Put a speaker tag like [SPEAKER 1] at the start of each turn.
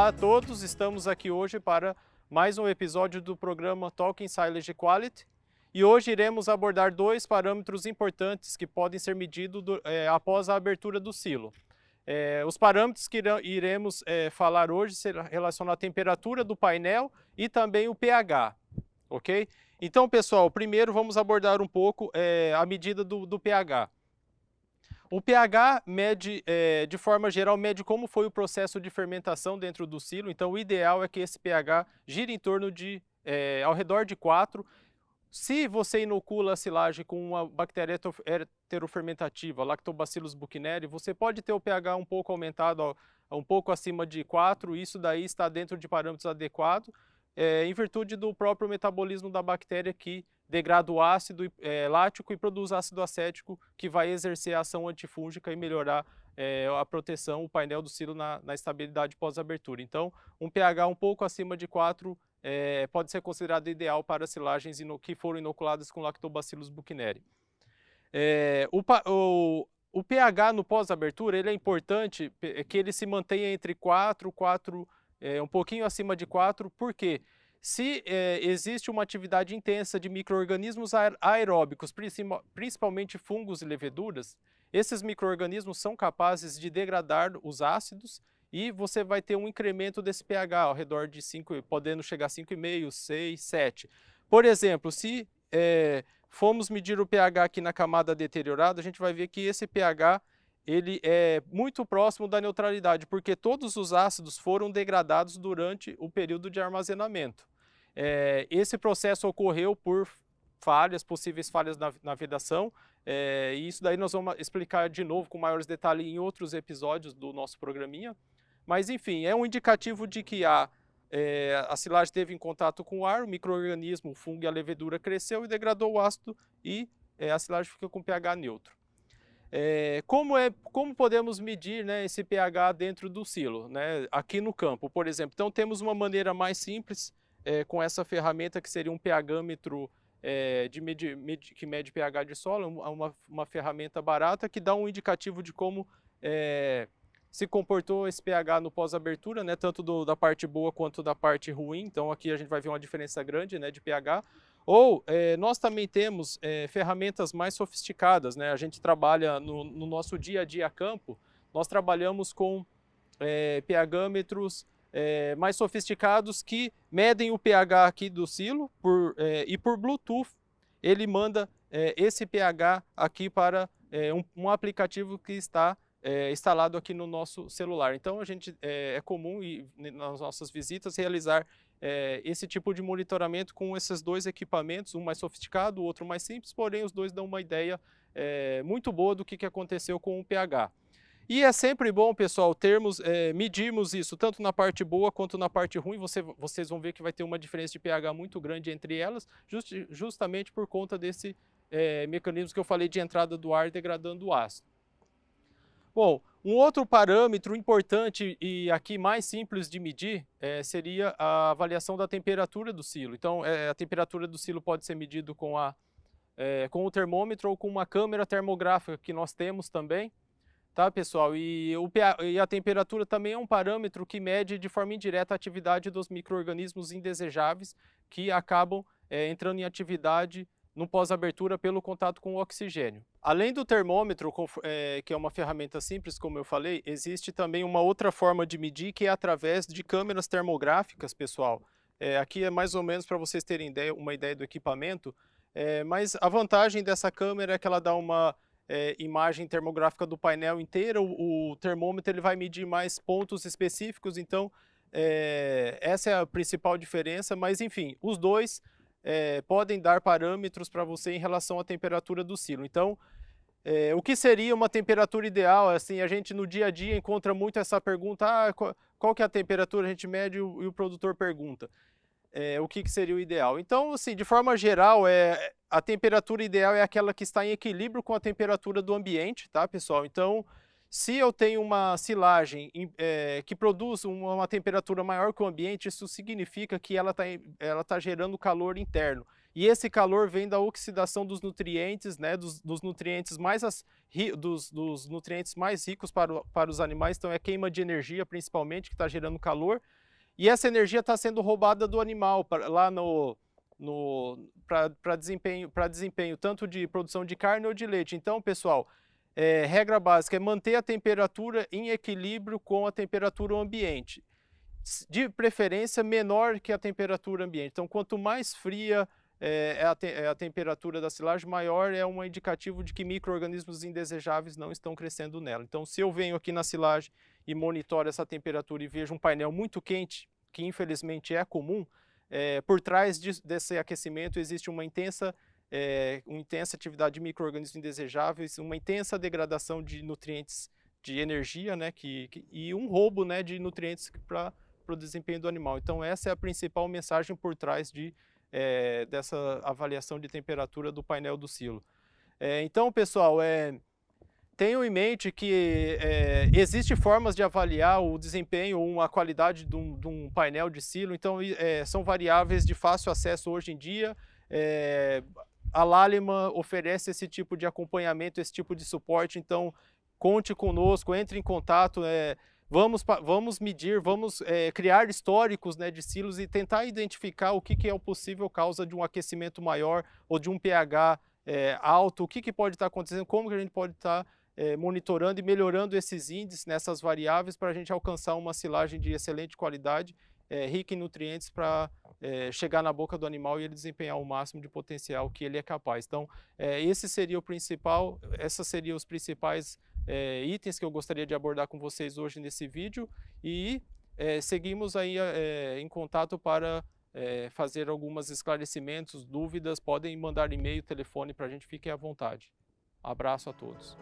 [SPEAKER 1] Olá a todos, estamos aqui hoje para mais um episódio do programa Talking Silage Quality e hoje iremos abordar dois parâmetros importantes que podem ser medidos após a abertura do silo. Os parâmetros que iremos falar hoje serão relacionados à temperatura do painel e também o pH, ok? Então, pessoal, primeiro vamos abordar um pouco a medida do pH. O pH mede, de forma geral, mede como foi o processo de fermentação dentro do silo. Então, o ideal é que esse pH gire em torno de, ao redor de 4. Se você inocula a silagem com uma bactéria heterofermentativa, Lactobacillus buchneri, você pode ter o pH um pouco aumentado, um pouco acima de 4. Isso daí está dentro de parâmetros adequados, em virtude do próprio metabolismo da bactéria que degrada o ácido lático e produz ácido acético, que vai exercer a ação antifúngica e melhorar a proteção, o painel do silo na estabilidade pós-abertura. Então, um pH um pouco acima de 4 pode ser considerado ideal para silagens que foram inoculadas com Lactobacillus buchneri. O pH no pós-abertura ele é importante que ele se mantenha entre 4, um pouquinho acima de 4, porque se existe uma atividade intensa de micro-organismos aeróbicos, principalmente fungos e leveduras, esses micro-organismos são capazes de degradar os ácidos e você vai ter um incremento desse pH ao redor de 5, podendo chegar a 5,5, 6, 7. Por exemplo, se formos medir o pH aqui na camada deteriorada, a gente vai ver que esse pH ele é muito próximo da neutralidade, porque todos os ácidos foram degradados durante o período de armazenamento. Esse processo ocorreu por possíveis falhas na vedação, e isso daí nós vamos explicar de novo com maiores detalhes em outros episódios do nosso programinha. Mas enfim, é um indicativo de que a silagem esteve em contato com o ar, o micro-organismo, o fungo e a levedura cresceu e degradou o ácido e a silagem fica com pH neutro. Como podemos medir, né, esse pH dentro do silo, né, aqui no campo, por exemplo? Então temos uma maneira mais simples com essa ferramenta que seria um pHmetro que mede pH de solo, uma ferramenta barata que dá um indicativo de como se comportou esse pH no pós-abertura, né, tanto da parte boa quanto da parte ruim. Então aqui a gente vai ver uma diferença grande, né, de pH. Ou nós também temos ferramentas mais sofisticadas, né? A gente trabalha no nosso dia a dia a campo, nós trabalhamos com pHmetros mais sofisticados que medem o pH aqui do silo e por Bluetooth ele manda esse pH aqui para um aplicativo que está instalado aqui no nosso celular. Então é comum nas nossas visitas realizar esse tipo de monitoramento com esses dois equipamentos, um mais sofisticado, o outro mais simples, porém os dois dão uma ideia muito boa do que aconteceu com o pH. E é sempre bom, pessoal, medirmos isso, tanto na parte boa quanto na parte ruim. Vocês vão ver que vai ter uma diferença de pH muito grande entre elas, justamente por conta desse mecanismo que eu falei de entrada do ar degradando o ácido. Bom, um outro parâmetro importante e aqui mais simples de medir seria a avaliação da temperatura do silo. Então, a temperatura do silo pode ser medido com o termômetro ou com uma câmera termográfica que nós temos também, tá, pessoal? E a temperatura também é um parâmetro que mede de forma indireta a atividade dos micro-organismos indesejáveis que acabam entrando em atividade no pós-abertura pelo contato com o oxigênio. Além do termômetro, que é uma ferramenta simples, como eu falei, existe também uma outra forma de medir, que é através de câmeras termográficas, pessoal. Aqui é mais ou menos para vocês terem uma ideia do equipamento, mas a vantagem dessa câmera é que ela dá uma imagem termográfica do painel inteiro. O termômetro ele vai medir mais pontos específicos, então essa é a principal diferença, mas enfim, os dois podem dar parâmetros para você em relação à temperatura do silo. Então, o que seria uma temperatura ideal? Assim, a gente no dia a dia encontra muito essa pergunta, qual que é a temperatura? A gente mede e o produtor pergunta o que seria o ideal. Então, assim, de forma geral, a temperatura ideal é aquela que está em equilíbrio com a temperatura do ambiente, tá, pessoal? Então, se eu tenho uma silagem que produz uma temperatura maior que o ambiente, isso significa que ela tá gerando calor interno. e esse calor vem da oxidação dos nutrientes, né, dos nutrientes dos nutrientes mais ricos para os animais, então é queima de energia principalmente que está gerando calor, e essa energia está sendo roubada do animal lá para desempenho tanto de produção de carne ou de leite. Então, pessoal, regra básica é manter a temperatura em equilíbrio com a temperatura ambiente, de preferência menor que a temperatura ambiente. Então, quanto mais fria a temperatura da silagem, maior é um indicativo de que micro-organismos indesejáveis não estão crescendo nela. Então, se eu venho aqui na silagem e monitoro essa temperatura e vejo um painel muito quente, que infelizmente é comum, por trás desse aquecimento existe uma intensa atividade de micro-organismos indesejáveis, uma intensa degradação de nutrientes de energia, né, e um roubo, né, de nutrientes para o desempenho do animal. Então essa é a principal mensagem por trás dessa avaliação de temperatura do painel do silo. Então, pessoal, tenham em mente que existem formas de avaliar o desempenho ou a qualidade de um painel de silo, então são variáveis de fácil acesso hoje em dia. A Lallemand oferece esse tipo de acompanhamento, esse tipo de suporte, então conte conosco, entre em contato, vamos medir, vamos criar históricos, né, de silos e tentar identificar o que é o possível causa de um aquecimento maior ou de um pH alto, o que pode estar acontecendo, como que a gente pode estar monitorando e melhorando esses índices nessas variáveis para a gente alcançar uma silagem de excelente qualidade, rica em nutrientes para chegar na boca do animal e ele desempenhar o máximo de potencial que ele é capaz. Então, esses seriam os principais itens que eu gostaria de abordar com vocês hoje nesse vídeo e seguimos aí em contato para fazer alguns esclarecimentos, dúvidas, podem mandar e-mail, telefone para a gente, fiquem à vontade. Abraço a todos.